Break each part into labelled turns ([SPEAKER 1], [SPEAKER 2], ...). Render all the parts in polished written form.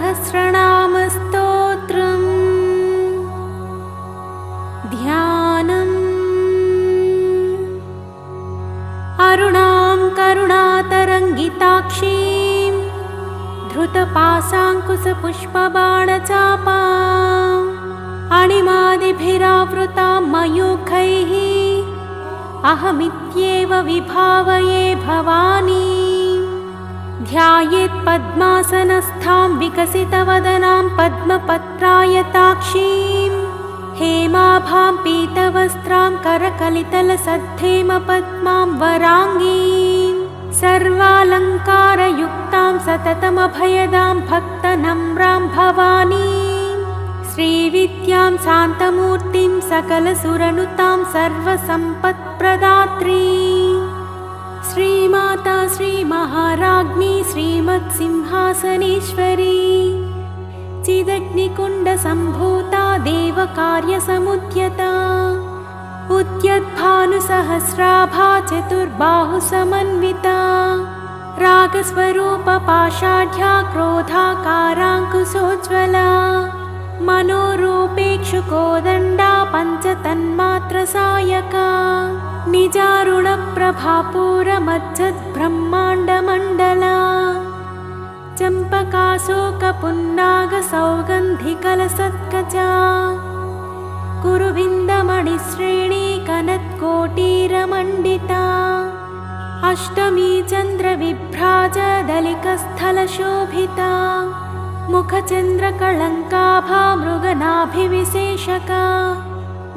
[SPEAKER 1] सहस्रनामस्तोत्रम् ध्यानम्। अरुणां करुणातरङ्गिताक्षीं धृतपाशाङ्कुशपुष्पबाणचापाम् अणिमादिभिरावृतां मयूखैः अहमित्येव विभावये भवानीं। ध्यायेत् पद्मासनस्थां विकसितवदनां पद्मपत्रायताक्षीं हेमाभां पीतवस्त्रां करकलितलसद्धेमपद्मां वराङ्गीं सर्वालङ्कारयुक्तां सततमभयदां भक्तनम्रां भवानीं। श्रीविद्यां शान्तमूर्तिं सकलसुरनुतां सर्वसम्पत्प्रदात्रीं श्रीमाता श्रीमहाराज्ञी श्रीमत्सिंहासनेश्वरी चिदग्निकुण्डसम्भूता देवकार्यसमुद्यता उद्यद्भानुसहस्राभा चतुर्बाहुसमन्विता रागस्वरूपपाषाढ्या क्रोधाकाराङ्कुशोज्ज्वला मनोरूपेक्षुकोदण्डा पञ्चतन्मात्रसायका निजारुणप्रभापूरमज्जद्ब्रह्माण्डमण्डला चम्पकाशोकपुन्नागसौगन्धिकलसत्कचा कुरुविन्दमणिश्रेणीकनत्कोटीरमण्डिता अष्टमी चन्द्रविभ्राजदलिकस्थलशोभिता मुखचन्द्रकळङ्काभा मृगनाभिविशेषका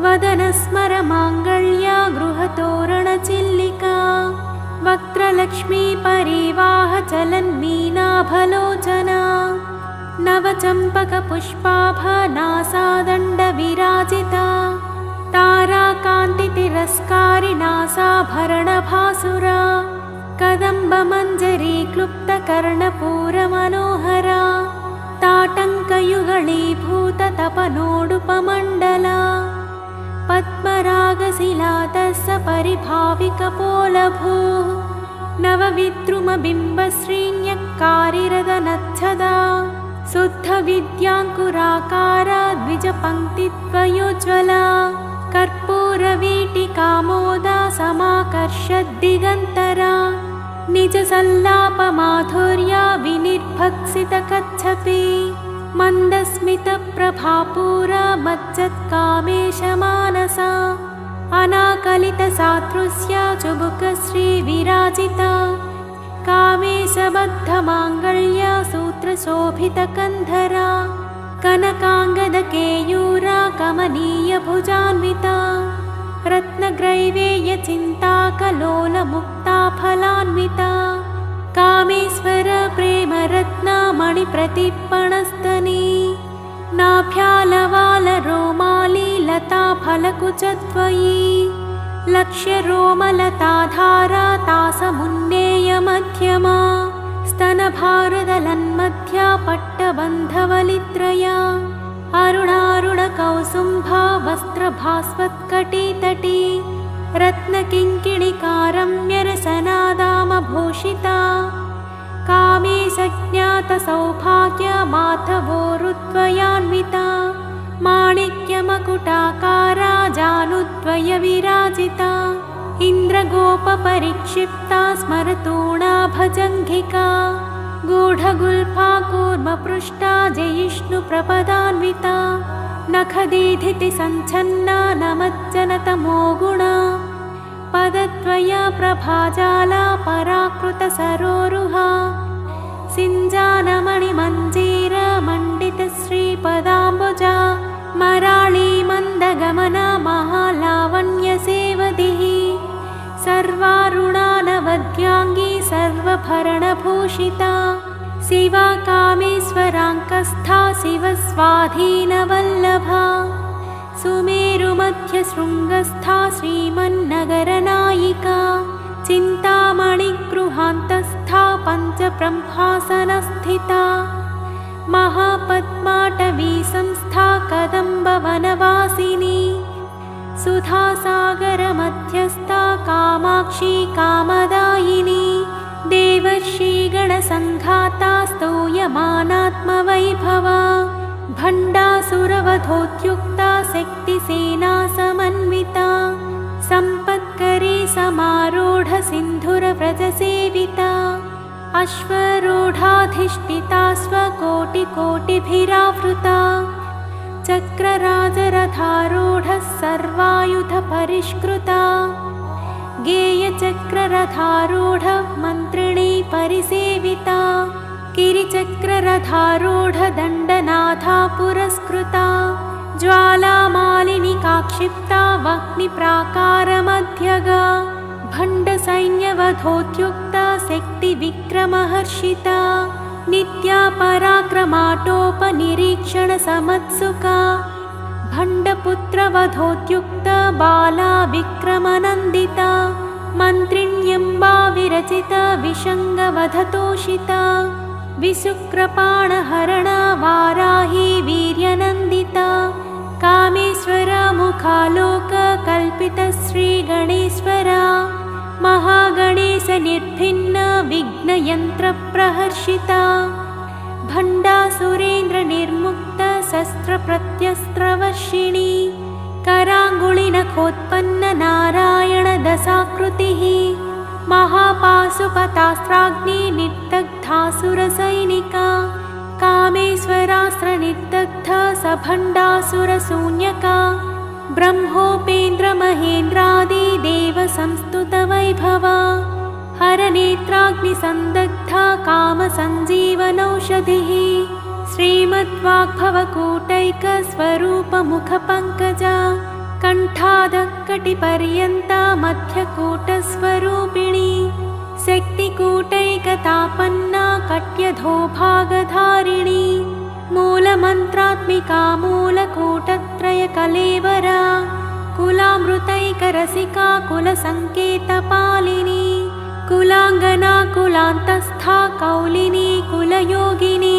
[SPEAKER 1] वदनस्मरमाङ्गल्या गृहतोरणचिल्लिका वक्त्रलक्ष्मी परिवाहचलन्मीनाभलोचना नवचम्पकपुष्पाभनासादण्डविराजिता ताराकान्तितिरस्कारिणासाभरणभासुरा कदम्बमञ्जरी क्लुप्तकर्णपूरमनोहरा ताटङ्कयुगळीभूततपनोडुपमण्डला पद्मरागशिलातस्य परिभाविकपोलभूः नवविद्रुमबिम्बश्रीण्यक्कारिरदनच्छदा शुद्धविद्याङ्कुराकारा द्विजपङ्क्तिद्वयोज्ज्वला कर्पूरवीटिकामोदा समाकर्षद्दिगन्तरा निजसल्लापमाधुर्या विनिर्भक्सितकच्छपि मन्दस्मितप्रभापूरा मज्जत्कामेशमानसा अनाकलितसादृश्या चुबुकश्रीविराजिता कामेशबद्धमाङ्गल्या सूत्रशोभितकन्धरा कनकाङ्गदकेयूरा कमनीयभुजान्विता रत्नग्रैवेयचिन्ताकलोलमुक्ताफलान्विता कामेश्वर प्रेमरत्नामणिप्रतिपणस्तनी नाभ्यालवालरोमाली लताफलकुचद्वयी लक्ष्यरोमलताधारा तासमुन्नेयमध्यमा स्तनभारदलन्मध्या पट्टबन्धवलित्रया अरुणारुणकौसुम्भा वस्त्रभास्वत्कटितटी रत्नकिङ्किणिकारम्यरसनादामभूषिता कामेशज्ञातसौभाग्यमाधवोरुद्वयान्विता माणिक्यमकुटाकारा जानुद्वयविराजिता इन्द्रगोपपरिक्षिप्ता स्मरतूणा भजङ्घिका गूढगुल्फा कूर्मपृष्टा जयिष्णुप्रपदान्विता नखदीधितिसञ्छन्ना नमज्जनतमो गुणा पदद्वया प्रभाजाला पराकृतसरोरुहा सिञ्जानमणिमञ्जीरमण्डितश्रीपदाम्बुजा मराळी मन्दगमना महालावण्यसेवधिः सर्वारुणानवद्याङ्गी सर्वभरणभूषिता शिवा कामेश्वराङ्कस्था शिवस्वाधीनवल्लभा सुमेरुमध्यशृङ्गस्था श्रीमन्नगरनायिका चिन्तामणिगृहान्तस्था पञ्चब्रह्मासनस्थिता महापद्माटवी संस्था कदम्बवनवासिनी सुधासागरमध्यस्था कामाक्षी कामदायिनी देवर्षिगणसङ्घाता स्तूयमानात्मवैभवा भण्डासुरवधोद्युक्ता शक्तिसेना समन्विता सम्पत्करी समारूढ सिन्धुरव्रजसेविता अश्वरूढाधिष्ठिता स्वकोटिकोटिभिरावृता चक्रराजरथारूढः सर्वायुधपरिष्कृता गेयचक्ररथारूढ मन्त्रिणी परिसेविता गिरिचक्ररथारूढ दण्डनाथा पुरस्कृता ज्वालामालिनिकाक्षिप्ता वह्निप्राकारमध्यगा भण्डसैन्यवधोद्युक्ता शक्तिविक्रमहर्षिता नित्या पराक्रमाटोपनिरीक्षणसमत्सुका भण्डपुत्रवधोद्युक्ता बाला विक्रमनन्दिता मन्त्रिण्यम्बा विरचिता विषङ्गवधतोषिता विशुक्रपाणहरणा वाराही वीर्यनन्दिता कामेश्वरा मुखालोककल्पितश्रीगणेश्वरा महागणेशनिर्भिन्ना विघ्नयन्त्रप्रहर्षिता भण्डासुरेन्द्रनिर्मुक्ता शस्त्रप्रत्यस्त्रवर्षिणी कराङ्गुलिनखोत्पन्न नारायणदशाकृतिः महापाशुपतास्त्राग्नि निर्दग्धासुरसैनिका कामेश्वरास्त्रनिर्दग्धा सभण्डासुरशून्यका ब्रह्मोपेन्द्रमहेन्द्रादि देवसंस्तुतवैभवा हरनेत्राग्निसन्दग्धा कामसञ्जीवनौषधिः श्रीमद्वाग्भवकूटैकस्वरूपमुखपङ्कजा कण्ठादकटिपर्यन्ता मध्यकूटस्वरूपिणी शक्तिकूटैकतापन्ना कट्यधोभागधारिणी मूलमन्त्रात्मिका मूलकूटत्रयकलेवरा कुलामृतैकरसिका कुलसङ्केतपालिनी कुलाङ्गना कुलान्तस्था कौलिनी कुलयोगिनी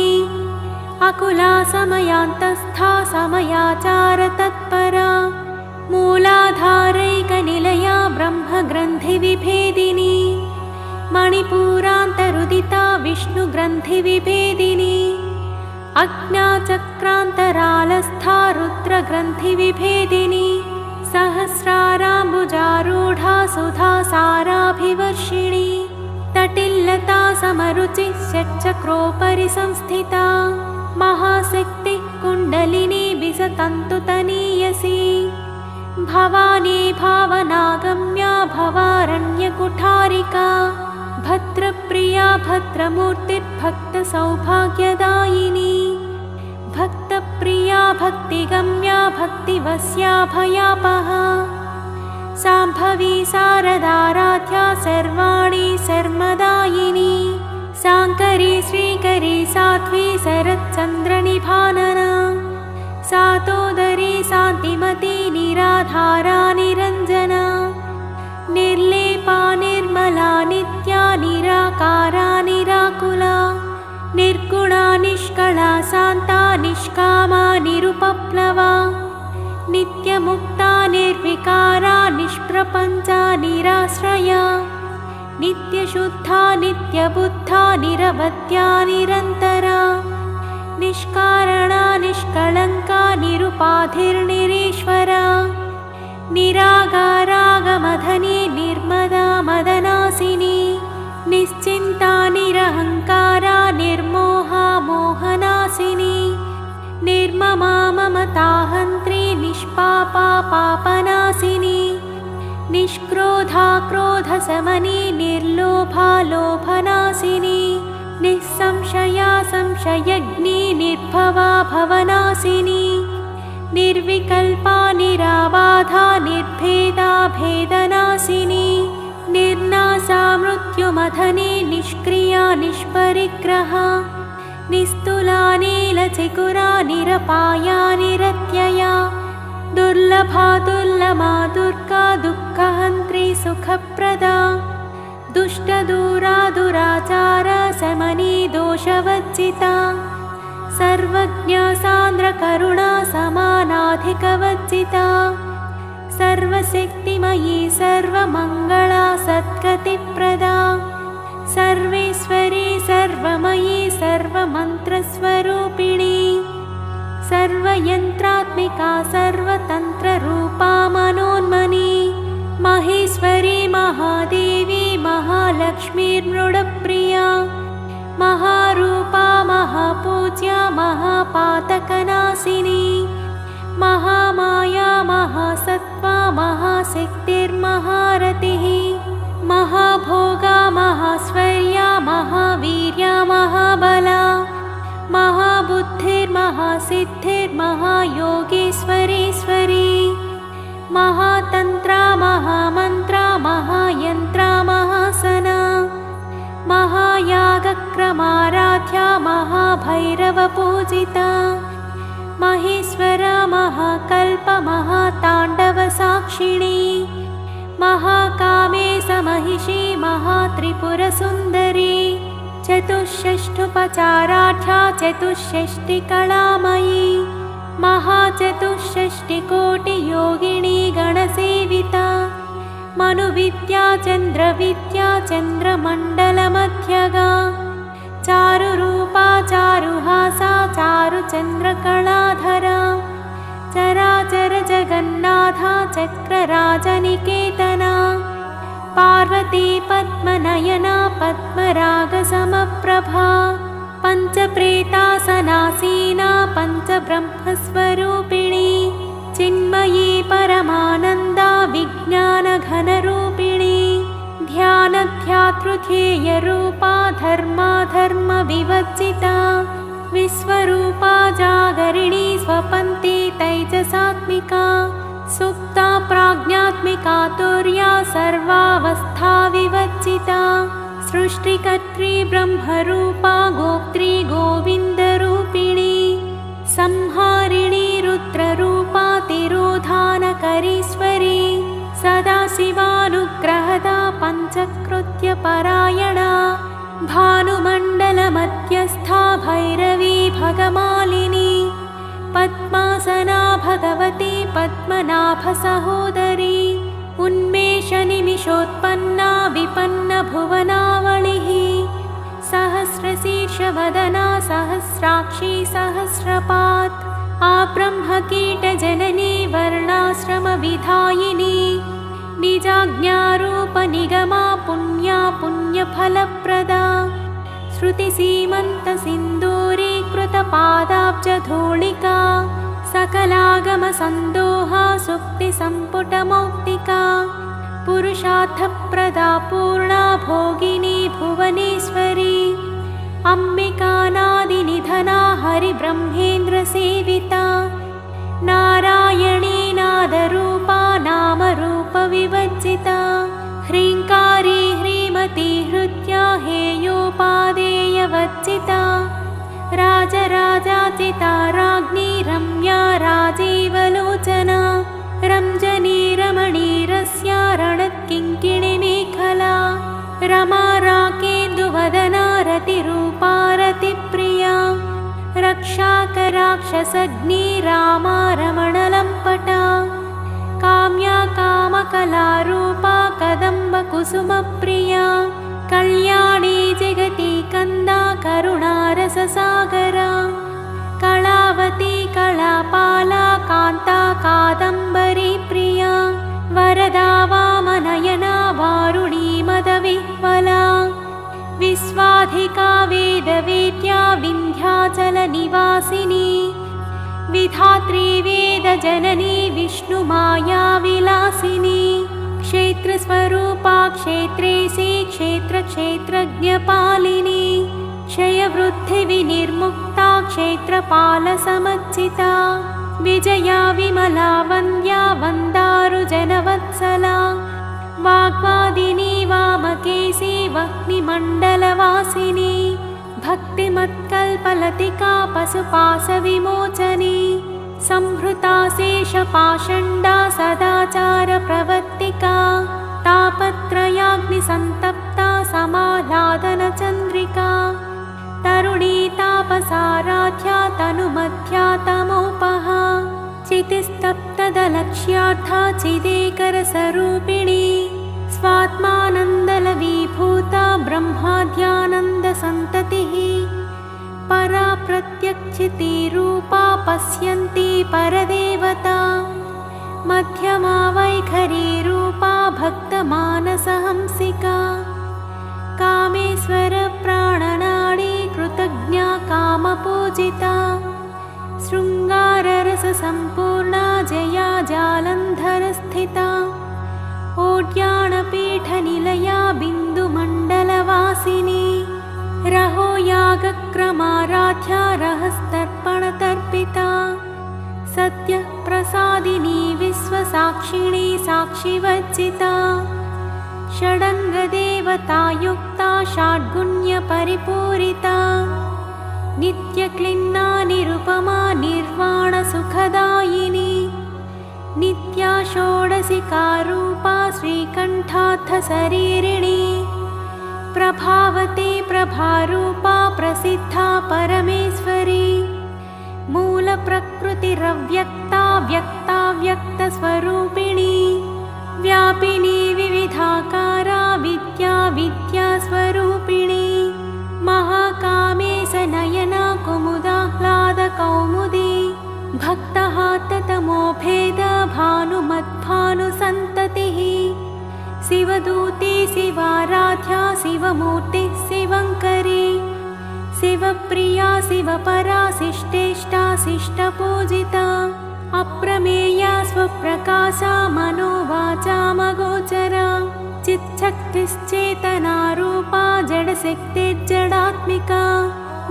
[SPEAKER 1] अकुला समयान्तस्था समयाचारतत्परा मूलाधारैकनिलया ब्रह्मग्रन्थिविभेदिनी मणिपूरान्तरुदिता विष्णुग्रन्थिविभेदिनी अज्ञाचक्रान्तरालस्था रुद्रग्रन्थिविभेदिनी सहस्राराम्बुजारूढा सुधासाराभिवर्षिणी तटिल्लता समरुचिः षट्चक्रोपरि संस्थिता महाशक्तिः कुण्डलिनी विसतन्तुतनीयसी भवानी भावनागम्या भवारण्यकुठारिका भद्रप्रिया भद्रमूर्तिर्भक्तसौभाग्यदायिनी भक्तप्रिया भक्तिगम्या भक्तिवस्या भयापहा शाम्भवी शारदाराध्या सर्वाणि शर्मदायिनी शाङ्करी श्रीकरी साध्वी शरच्चन्द्रनिभानना सातोदरी शान्तिमती निराधारा निरञ्जना निर्लेपा निर्मला नित्या निराकारा निराकुला निर्गुणा निष्कला शान्ता निष्कामा निरुपप्लवा नित्यमुक्ता निर्विकारा निष्प्रपञ्चा निराश्रया नित्यशुद्धा नित्यबुद्धा निरवध्या निरन्तरा निष्कारणा निष्कलङ्का निरुपाधिर्निरीश्वरा निरागारागमधनी निर्मदा मदनासिनी निश्चिन्ता निरहङ्कारा निर्मोहा मोहनासिनी निर्ममा ममताहन्त्री निष्पापा पापनासिनी निष्क्रोधा क्रोधशमनी निर्लोभा लोभनासिनी निःसंशया संशयग्नी निर्भवा भवनासिनी निर्विकल्पा निराबाधा निर्भेदा भेदनासिनी निर्नासा मृत्युमथनी निष्क्रिया निष्परिग्रहा निस्तुला नीलचिकुरा निरपाया निरत्यया दुर्लभा दुर्लमा दुर्गा दुःखहन्त्री सुखप्रदा दुष्टदूरा दुराचारा शमनी दोषवर्जिता सर्वज्ञा सान्द्रकरुणा समानाधिकवर्जिता सर्वशक्तिमयी सर्वमङ्गला सद्गतिप्रदा सर्वेश्वरी सर्वमयी सर्वमन्त्रस्वरूपिणी सर्वयन्त्रात्मिका सर्वतन्त्ररूपा मनोन्मनी महेश्वरी महादेवी महालक्ष्मीर्मृडप्रिया महारूपा महापूज्या महापातकनाशिनी महामाया महासत्त्वा महाशक्तिर्महारतिः महाभोगा महाश्वर्या महावीर्या महाबला महाबुद्धिर्महासिद्धिर्महायोगेश्वरीश्वरी महातन्त्रा महामन्त्रा महायन्त्रा महासना महायागक्रमाराध्या महाभैरवपूजिता महेश्वरा महाकल्प महाताण्डवसाक्षिणी महाकामेशमहिषी महात्रिपुरसुन्दरी चतुष्षष्ठुपचाराढ्या चतुष्षष्टिकलामयी महाचतुष्षष्टिकोटियोगिनी गणसेविता मनुविद्या चन्द्रविद्या चन्द्रमण्डलमध्यगा चारुरूपा चारुहासा चारुचन्द्रकलाधरा चराचर जगन्नाथा चक्रराजनिकेतना पार्वती पद्मनयना पद्मरागसमप्रभा पञ्चप्रेतासनासीना पञ्चब्रह्मस्वरूपिणी चिन्मयी परमानन्दा विज्ञानघनरूपिणी ध्यानध्यातृध्येयरूपा धर्माधर्मविवर्जिता विश्वरूपा जागरिणी स्वपन्ती तैजसात्मिका सुप्ता प्राज्ञात्मिका तुर्या सर्वावस्था विवर्जिता सृष्टिकर्त्री ब्रह्मरूपा गोप्त्री गोविन्दरूपिणी संहारिणी रुद्ररूपा तिरोधानकरीश्वरी सदाशिवानुग्रहदा पञ्चकृत्यपरायणा भानुमण्डलमध्यस्था भैरवी भगमालिनी पद्मासना भगवती पद्मनाभसहोदरी उन्मेषनिमिषोत्पन्ना विपन्नभुवनावलिः सहस्रशीर्षवदना सहस्राक्षी सहस्रपात् आब्रह्मकीटजननी वर्णाश्रमविधायिनी निजाज्ञारूपनिगमा पुण्या पुण्यफलप्रदा श्रुतिसीमन्तसिन्दूरीकृतपादाब्जधूलिका सकलागमसन्दोहा सुप्तिसम्पुटमौक्तिका पुरुषार्थप्रदा पूर्णा भोगिनी भुवनेश्वरी अम्बिकानादिनिधना हरिब्रह्मेन्द्रसेविता नारायणी नादरूपा नामरूपविवर्जिता ह्रीङ्कारी ह्रीमती हृद्या हेयोपादेयवर्जिता राजराजाचिता राज्ञी रम्या राजीवलोचना रञ्जनी रमणीरस्या रणत्किङ्किणिमेखला रमा राकेन्दुवदना रतिरूपा रतिप्रिया रक्षाकराक्षसग्नी रामा रमणलम्पटा काम्या कामकलारूपा कदम्बकुसुमप्रिया कल्याणी जगती कन्दा करुणारससागरा कलावती कलापाला कान्ता कादम्बरी प्रिया वरदा वामनयना वारुणी मदविह्वला विश्वाधिका वेदवेद्या विन्ध्याचलनिवासिनी विधात्री वेदजननी विष्णुमाया विलासिनी क्षेत्रस्वरूपा क्षेत्रेशी क्षेत्रक्षेत्रज्ञपालिनी क्षयवृद्धिविनिर्मुक्ता क्षेत्रपालसमर्चिता विजया विमला वन्द्या वन्दारुजनवत्सला वाग्वादिनी वामकेशी वह्निमण्डलवासिनी भक्तिमत्कल्पलतिका पशुपाशविमोचनी संहृता शेषपाषण्डा सदाचारप्रवर्तिका तापत्रयाग्निसन्तप्ता समाह्लादनचन्द्रिका तरुणी तापसाराध्या तनुमध्या तमोपहा चितिस्तप्तदलक्ष्यार्था चिदेकरसरूपिणी स्वात्मानन्दलवीभा साक्षीभूता ब्रह्माद्यानन्दसन्ततिः परा प्रत्यक्षिती रूपा पश्यन्ती परदेवता मध्यमा वैखरी रूपा भक्तमानसहंसिका कामेश्वर प्राणनाडी कृतज्ञा कामपूजिता शृङ्गाररससम्पूर्णा जया जालन्धरस्थिता ओड्याणपीठनिलया बिन्दुमण्डलवासिनी रहो यागक्रमाराध्या रहस्तर्पणतर्पिता सत्यप्रसादिनी विश्वसाक्षिणी साक्षिवर्जिता षडङ्गदेवतायुक्ता षड्गुण्यपरिपूरिता नित्यक्लिन्ना निरुपमा निर्वाणसुखदायिनी नित्या षोडशिकारूपा श्रीकण्ठार्थशरीरिणी प्रभावती प्रभारूपा प्रसिद्धा परमेश्वरी मूलप्रकृतिरव्यक्ता व्यक्ता व्यक्तस्वरूपिणी व्यापिनी विविधाकारा विद्या विद्यास्वरूपिणी महाकामेशनयना कुमुदाह्लादकौमुदी भक्तहाततमोभेद भानुमद्भानुसन्ततिः शिवदूती शिवाराध्या शिवमूर्ति शिवङ्करी शिवप्रिया शिवपरा शिष्टेष्टा शिष्टपूजिता अप्रमेया स्वप्रकाशा मनोवाचामगोचरा चिच्छक्तिश्चेतनारूपा जडशक्तिर्जडात्मिका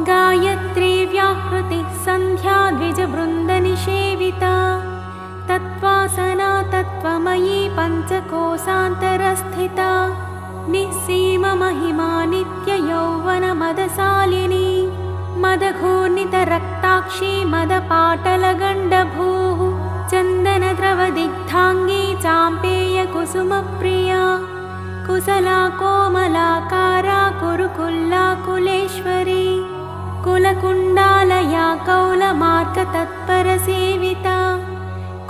[SPEAKER 1] गायत्री व्याहृतिः सन्ध्या द्विजवृन्दनिषेविता तत्त्वासना तत्त्वमयी पञ्चकोशान्तरस्थिता निःसीममहिमा नित्ययौवनमदशालिनी मदघूर्णितरक्ताक्षी मदपाटलगण्डभूः चन्दनद्रवदिग्धाङ्गी चाम्पेयकुसुमप्रिया कुशला कोमलाकारा कुरुकुल्ला कुलेश्वरी कुलकुण्डालया कौलमार्गतत्परसेविता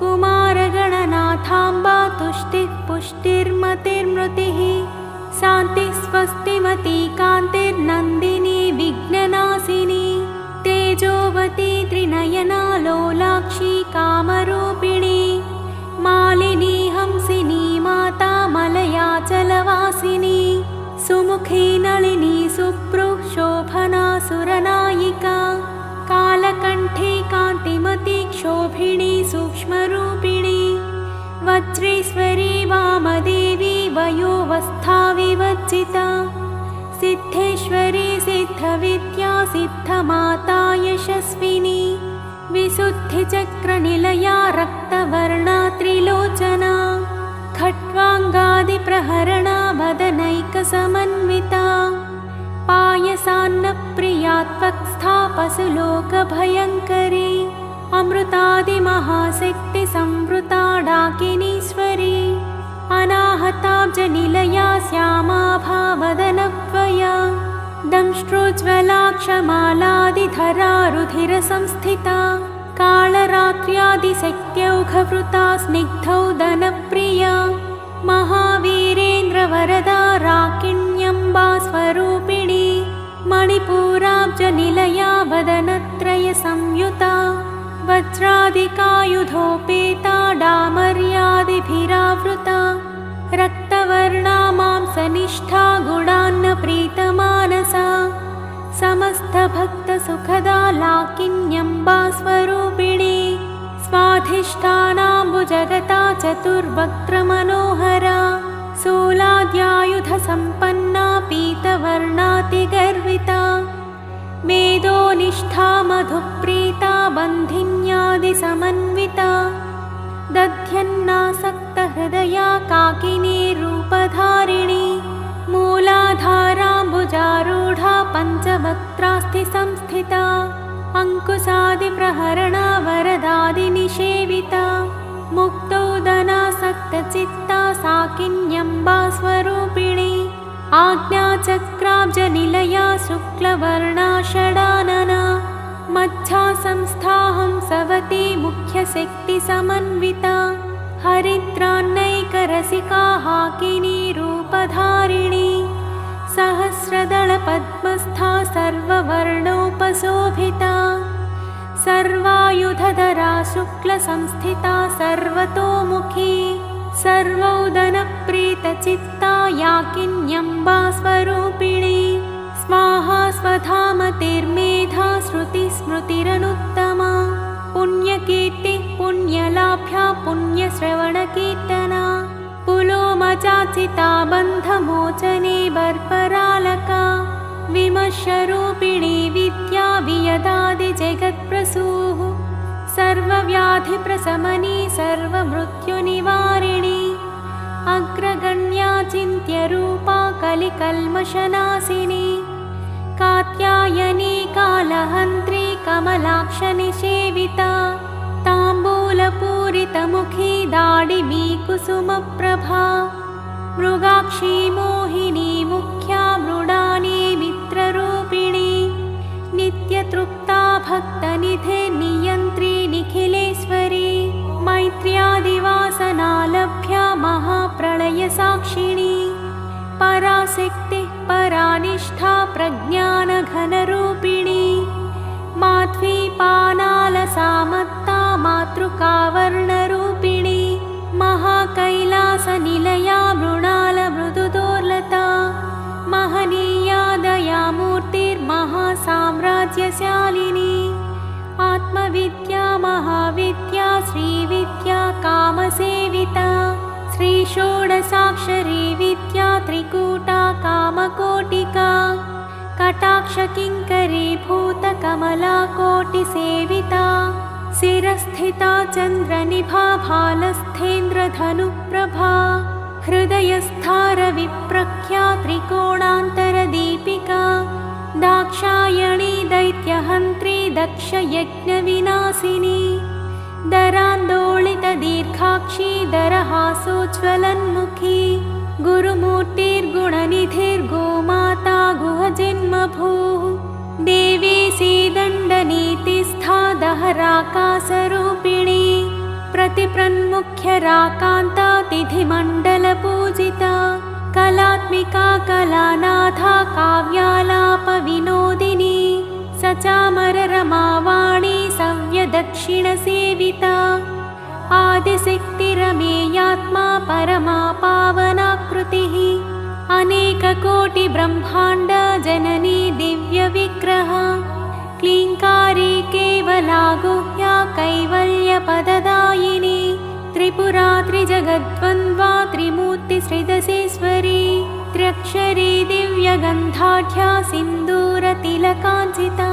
[SPEAKER 1] कुमारगणनाथाम्बा तुष्टिः पुष्टिर्मतिर्मृतिः शान्तिः स्वस्तिमती कान्तिर्नन्दिनी विघ्ननाशिनी तेजोवती त्रिनयना लोलाक्षी कामरूपिणी मालिनी हंसिनी माता मलयाचलवासिनी सुमुखी नलिनी सुप्रुः शोभना सुरनायिका कालकण्ठी कान्तिमती क्षोभिणी सूक्ष्मरूपिणी वज्रेश्वरी वामदेवी वयोवस्था विवर्जिता सिद्धेश्वरी सिद्धविद्या सिद्धमाता यशस्विनी विशुद्धिचक्रनिलया रक्तवर्णा त्रिलोचना खट्वाङ्गादिप्रहरणा वदनैकसमन्विता पायसान्नप्रिया त्वक्स्था पशुलोकभयङ्करी अमृतादिमहाशक्तिसंवृता डाकिनीश्वरी अनाहताब्जनिलया श्यामाभावदनत्वया दंष्ट्रोज्ज्वलाक्षमालादिधरा रुधिरसंस्थिता कालरात्र्यादिशक्त्यौघवृता स्निग्धौदनप्रिया महावीरेन्द्रवरदा राकिण्यम्बा स्वरूपिणी मणिपूराब्जनिलया वदनत्रयसंयुता वज्रादिकायुधोपेता डामर्यादिभिरावृता रक्तवर्णा मांसनिष्ठा गुणान्नप्रीतमानसा समस्तभक्तसुखदा लाकिन्यम्बा स्वरूपिणी स्वाधिष्ठानाम्बुजगता चतुर्वक्त्रमनोहरा शूलाद्यायुधसम्पन्ना पीतवर्णातिगर्विता मेदोनिष्ठा मधुप्रीता बन्धिन्यादिसमन्विता दध्यन्नासक्तहृदया काकिनी रूपधारिणी मूलाधाराम्बुजारूढा पञ्चवक्त्रास्ति संस्थिता अङ्कुशादिप्रहरणा वरदादिनिषेविता मुक्तौदनासक्तचित्ता साकिन्यम्बा स्वरूपिणी आज्ञाचक्राब्जनिलया शुक्लवर्णा षडानना मच्छा संस्थाहंसवती मुख्यशक्तिसमन्विता हरिद्रान्नैकरसिका हाकिनी रूपधारिणी सर्ववर्णोपशोभिता सर्वायुधधरा शुक्लसंस्थिता सर्वतोमुखी सर्वोदनप्रीतचित्ता याकिन्यम्बा स्वरूपिणी स्वाहा स्वधामतिर्मेधा श्रुतिस्मृतिरनुत्तमा पुण्यकीर्तिः पुण्यलाभ्या पुण्यश्रवणकीर्तना पुलोमचाचिता बन्धमोचने बर्बरालका विमर्शरूपिणी विद्या वियदादिजगत्प्रसूः सर्वव्याधिप्रशमनी सर्वमृत्युनिवारिणी अग्रगण्या चिन्त्यरूपा कलिकल्मषनाशिनी कात्यायनी कालहन्त्री कमलाक्षनिषेविता ताम्बूलपूरितमुखी दाडिमी कुसुमप्रभा मृगाक्षी मोहिनी मुख्या मृडानी मित्ररूपिणी नित्यतृप्ता भक्तनिधिर्नियन्त्री निखिलेश्वरी मैत्र्यादिवासनालभ्या महाप्रलयसाक्षिणी पराशक्तिः परानिष्ठा प्रज्ञानघनरूपिणी माध्वीपानालसामत्ता मातृकावर्णरूपिणी महाकैलासनिलया मृणालमृदुदोर्लता महनीया दयामूर्तिर्महासाम्राज्यशालिनी आत्मविद्या महाविद्या श्रीविद्या कामसेविता श्रीषोडशाक्षरी विद्या त्रिकूटा कामकोटिका कटाक्षकिङ्करी भूतकमला कोटिसेविता शिरस्थिता चन्द्रनिभा भालस्थेन्द्रधनुप्रभा हृदयस्थारविप्रख्या त्रिकोणान्तरदीपिका दाक्षायणी दैत्यहन्त्री दक्षयज्ञविनाशिनी दरान्दोलितदीर्घाक्षी दरहासोज्ज्वलन्मुखी गुरुमूर्तिर्गुणनिधिर्गोमाता गुहजन्मभूः देवी सीदण्डनीतिस्था दहराकाशरूपिणी प्रतिप्रन्मुख्यराकान्ता तिथिमण्डलपूजिता कलात्मिका कलानाथा काव्यालापविनोदिनी सचामररमावाणी सव्यदक्षिणसेविता आदिशक्तिरमेयात्मा परमा पावनाकृतिः अनेककोटिब्रह्माण्ड जननी दिव्यविग्रह क्लीङ्कारी केवला गुह्या कैवल्यपददायिनी त्रिपुरा त्रिजगद्वन्द्वा त्रिमूर्तिसृदशेश्वरी त्र्यक्षरी दिव्यगन्धाढ्या सिन्दूरतिलकाञ्चिता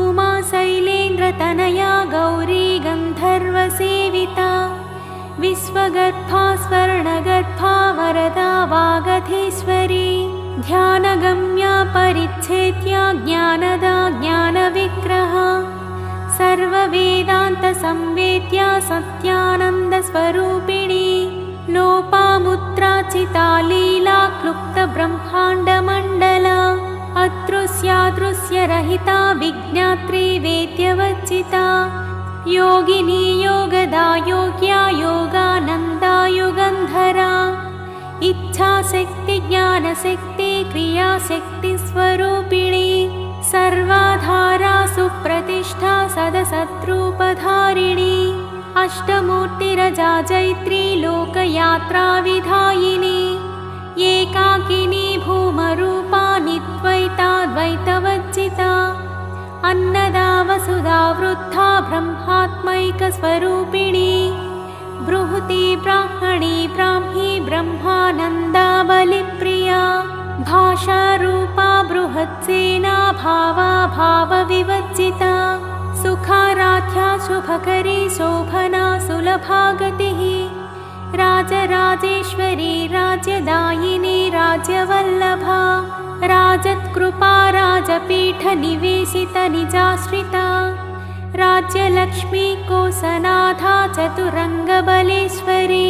[SPEAKER 1] उमा शैलेन्द्रतनया गौरी गन्धर्वसेविता विश्वगर्भा स्वर्णगर्भा वरदा वागधीश्वरी ध्यानगम्या परिच्छेद्या ज्ञानदा ज्ञानविग्रह सर्ववेदान्तसंवेद्या सत्यानन्दस्वरूपिणी लोपामुद्राचिता लीला क्लुप्तब्रह्माण्डमण्डला अदृश्यादृश्यरहिता विज्ञात्री वेद्यवर्जिता योगिनी योगदा योग्या योगानन्दा युगन्धरा इच्छाशक्ति ज्ञानशक्ति क्रियाशक्तिस्वरूपिणी सर्वाधारा सुप्रतिष्ठा सदसद्रूपधारिणी अष्टमूर्तिरजा जैत्री लोकयात्राविधायिनी एकाकिनी भूमरूपा निद्वैताद्वैतवर्जिता अन्नदा वसुधा वृद्धा ब्रह्मात्मैकस्वरूपिणी बृहती ब्राह्मणी ब्राह्मी ब्रह्मानन्दा बलिप्रिया भाषारूपा बृहत्सेना भावा भावविवर्जिता सुखाराध्या शुभकरी शोभना सुलभा गतिः राजराजेश्वरी राज्यदायिनी राज्यवल्लभा राजत्कृपा राजपीठनिवेशित निजाश्रिता राज्यलक्ष्मी कोसनाथा चतुरङ्गबलेश्वरी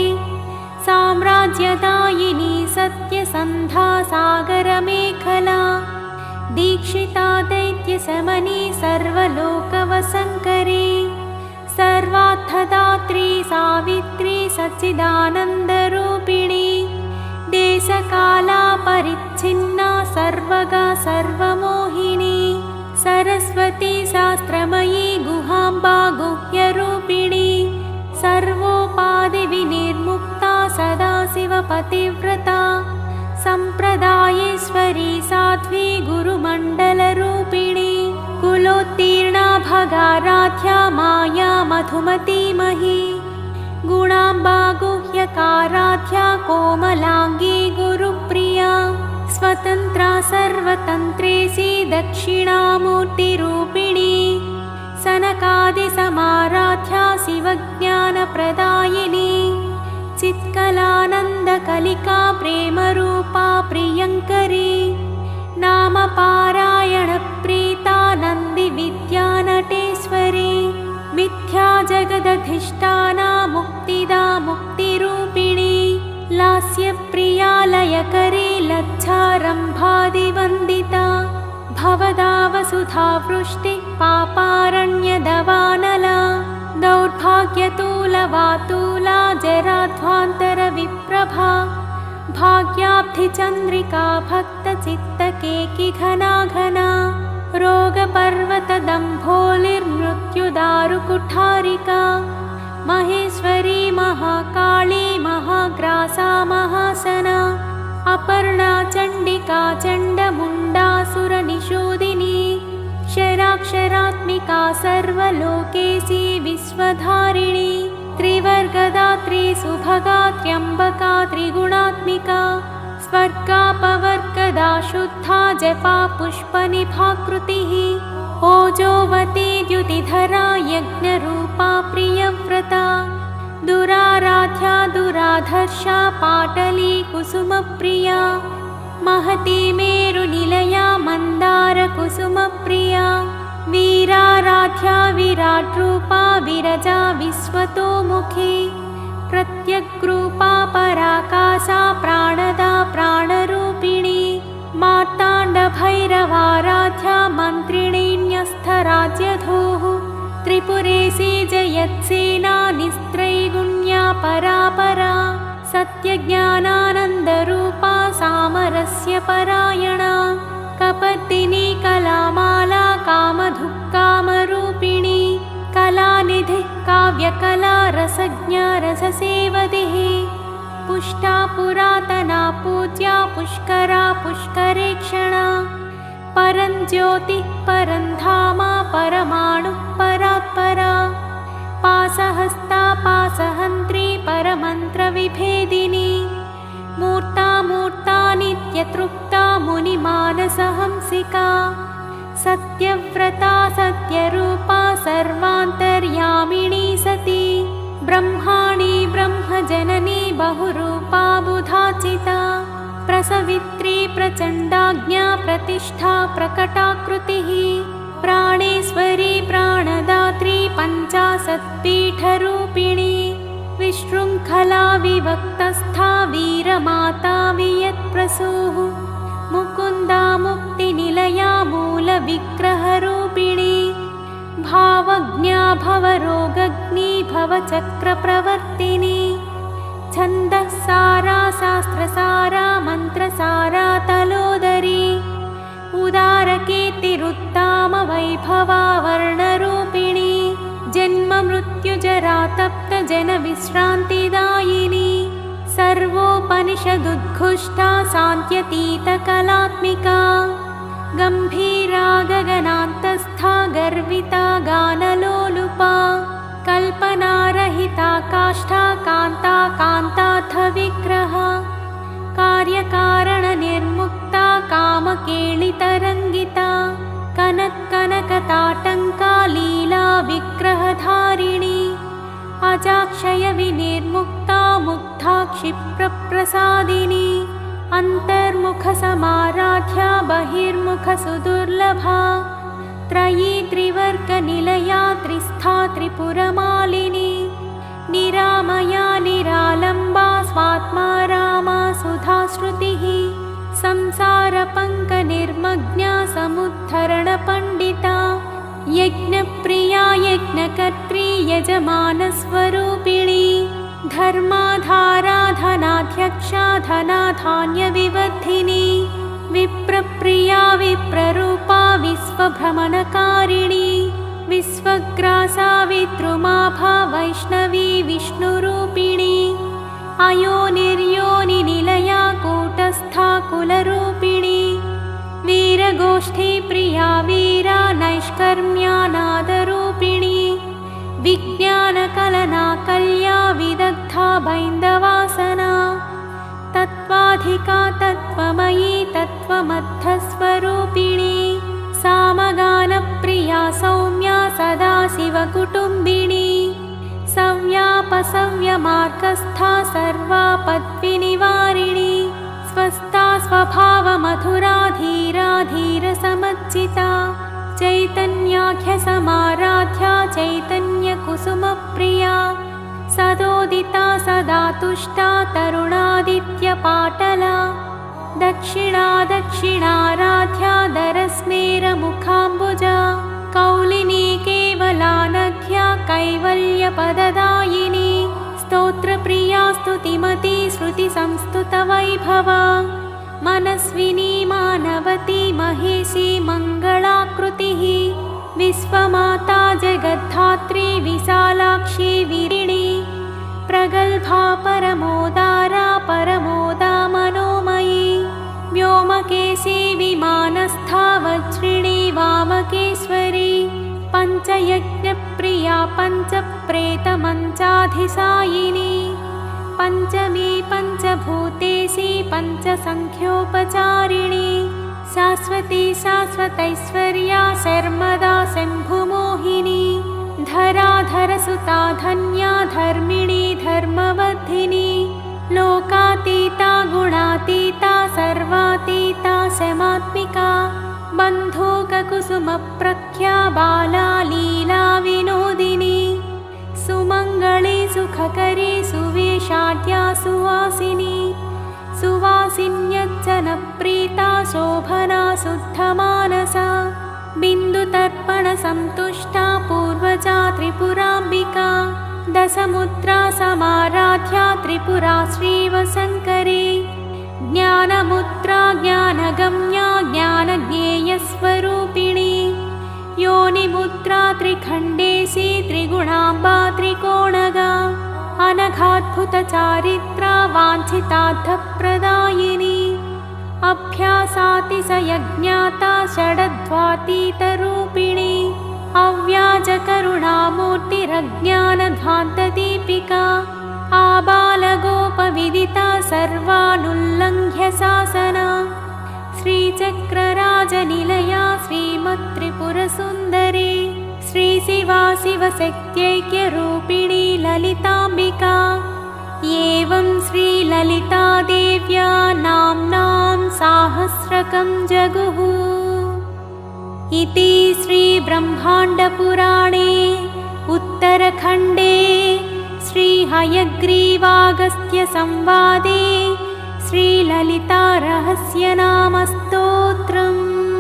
[SPEAKER 1] साम्राज्यदायिनी सत्यसन्धा सागरमेखला दीक्षिता दैत्यशमनी सर्वलोकवसङ्करी सर्वार्थदात्री सावित्री सच्चिदानन्दरूपिणी देशकाला परिच्छिन्ना सर्वगा सर्वमोहिनी सरस्वती शास्त्रमयी गुहाम्बा गुह्यरूपिणी सर्वोपाधिविनिर्मुक्ता सदाशिवपतिव्रता सम्प्रदायेश्वरी साध्वी गुरुमण्डलरूपिणी कुलोत्तीर्णा भगाराध्या माया मधुमती मही गुणाम्बा गुह्यकाराध्या कोमलाङ्गी गुरुप्रिया स्वतन्त्रा सर्वतन्त्रेशी दक्षिणामूर्तिरूपिणी सनकादिसमाराध्या शिवज्ञानप्रदायिनी चित्कलानन्दकलिका प्रेमरूपा प्रियङ्करी नामपारायणप्रीता नन्दिविद्यानटेश्वरी मिथ्या जगदधिष्ठाना मुक्तिदा मुक्तिरूपिणी लास्यप्रिया लयकरी लज्जारम्भादिवन्दिता भवदा वसुधा वृष्टिः पापारण्यदवानला दौर्भाग्यतूलवातूला जराध्वान्तरविप्रभा भाग्याब्धिचन्द्रिका भक्तचित्तकेकि घना घना रोगपर्वतदम्भोलिर्मृत्युदारुकुठारिका महेश्वरी महाकाली महाग्रासा महासना अपर्णा चण्डिका चण्डमुण्डासुरनिषूदिनी क्षराक्षरात्मिका सर्वलोकेशी विश्वधारिणी त्रिवर्गदात्री सुभगा त्र्यम्बका त्रिगुणात्मिका स्वर्गापवर्गदा शुद्धा जपा पुष्पनिभाकृतिः ओजोवती द्युतिधरा यज्ञरूपा प्रियव्रता दुराराध्या दुराधर्षा पाटली कुसुमप्रिया महती मेरुनिलया मन्दारकुसुमप्रिया वीराराध्या विराट्रूपा विरजा विश्वतोमुखी प्रत्यग्रूपा पराकाशा प्राणदा प्राणरूपिणी मार्ताण्डभैरवाराध्या मन्त्रिणीन्यस्थराज्यधूः त्रिपुरेशी जयत्सेना निस्त्रैगुण्या परापरा सत्यज्ञानानन्दरूपा सामरस्य परायणा कपर्दिनी कलामाला कामधुक्कामरूपिणी कलानिधिः काव्यकला रसज्ञा रससेवदिः पुष्टा पुरातना पूज्या पुष्करा पुष्करेक्षणा परञ्ज्योतिः परन्धामा परमाणुः परात्परा पासहस्ता पासहन्त्री परमन्त्रविभेदिनी मूर्ता मूर्ता नित्यतृप्ता मुनिमानसहंसिका सत्यव्रता सत्यरूपा सर्वान्तर्यामिणी सती ब्रह्माणी ब्रह्मजननी बहुरूपा बुधाचिता प्रसवित्री प्रचण्डाज्ञा प्रतिष्ठा प्रकटाकृतिः प्राणेश्वरी प्राणदात्री पञ्चाशत्पीठरूपिणी विशृङ्खला विभक्तस्था वीरमाता वियत्प्रसूः मुकुन्दा मुक्तिनिलया मूलविग्रहरूपिणी भावज्ञा भवरोगग्नी भवचक्रप्रवर्तिनी छन्दःसारा शास्त्रसारा मन्त्रसारा तलोदरी उदारकीर्तिरुत्तामवैभवा वर्णरूपिणी जन्ममृत्युजरातप्तजनविश्रान्तिदायिनी सर्वोपनिषदुद्घुष्टा शान्त्यतीतकलात्मिका गम्भीरा गगनान्तस्था गर्विता गानलोलुपा कल्पनारहिता काष्ठा कान्ता कान्तार्थविग्रह कार्यकारणनिर्मुक्ता कामकेलितरङ्गिता कनत्कनकताटङ्का लीला विग्रहधारिणी अजाक्षयविनिर्मुक्ता मुग्धा क्षिप्रप्रसादिनी अन्तर्मुखसमाराध्या बहिर्मुखसुदुर्लभा त्रयी त्रिवर्गनिलया त्रिस्था त्रिपुरमालिनी निरामया निरालम्बा स्वात्मा रामा सुधाश्रुतिः संसारपङ्कनिर्मग्ना समुद्धरणपण्डिता यज्ञप्रिया यज्ञकर्त्री यजमानस्वरूपिणी धर्माधारा धनाध्यक्षा धनाधान्यविवर्धिनी विप्रप्रिया विप्ररूपा विश्व स्वभ्रमणकारिणी विश्वग्रासा विद्रुमाभा वैष्णवी विष्णुरूपिणी अयोनिर्योनिनिलया कूटस्था कुलरूपिणी वीरगोष्ठी प्रिया वीरा नैष्कर्म्यानादरूपिणी विज्ञानकलना कल्या विदग्धा बैन्दवासना तत्त्वाधिका तत्त्वमयी तत्त्वमद्धस्वरूपिणी सामगानप्रिया सौम्या सदाशिवकुटुम्बिनी सव्यापसव्यमार्गस्था सर्वापद्विनिवारिणी स्वस्था स्वभावमधुरा धीरा धीरसमच्चिता चैतन्याख्यसमाराध्या चैतन्यकुसुमप्रिया सदोदिता सदा तुष्टा तरुणादित्यपाटला दक्षिणा दक्षिणाराध्या दरस्मेरमुखाम्बुजा कौलिनी केवलानघ्या कैवल्यपददायिनी स्तोत्रप्रिया स्तुतिमती श्रुतिसंस्तुतवैभवा मनस्विनी मानवती महेशी मङ्गलाकृतिः विश्वमाता जगद्धात्री विशालाक्षी विरिणी प्रगल्भा परमोदारा परमोदा मनोमयी व्योमकेशी विमानस्था वज्रिणी वामकेश्वरी पञ्चयज्ञप्रिया पञ्चप्रेतमञ्चाधिसायिनी पञ्चमी पञ्चभूतेशी पञ्चसङ्ख्योपचारिणी शाश्वती शाश्वतैश्वर्या शर्मदा शम्भुमोहिनी धराधरसुता धन्या धर्मिणी धर्मवर्धिनी लोकातीता गुणातीता सर्वातीता शमात्मिका बन्धूककुसुमप्रख्या बाला लीला विनोदिनी सुमङ्गली सुखकरी सुवेशाढ्या सुवासिनी सुवासिन्यज्जनप्रीता शोभना शुद्धमानसा बिन्दुतर्पणसन्तुष्टा पूर्वजा त्रिपुराम्बिका दशमुद्रा समाराध्या त्रिपुरा श्रीवशङ्करी ज्ञानमुद्रा ज्ञानगम्या ज्ञानज्ञेयस्वरूपिणी योनिमुद्रा त्रिखण्डेशी त्रिगुणाम्बा त्रिकोणगा अनघाद्भुतचारित्रा वाञ्छितार्थप्रदायिनी अभ्यासातिशयज्ञाता षडध्वातीतरूपिणी अव्याजकरुणामूर्तिरज्ञानध्वान्तदीपिका आबालगोपविदिता सर्वानुल्लङ्घ्य शासना श्रीचक्रराजनिलया श्रीमत्त्रिपुरसुन्दरी श्रीशिवा शिवशक्त्यैक्यरूपिणी ललिताम्बिका एवं श्रीललितादेव्या नाम्नां साहस्रकं जगुः इति श्रीब्रह्माण्डपुराणे उत्तरखण्डे श्रीहयग्रीवागस्त्यसंवादे श्रीललितारहस्यनामस्तोत्रम्।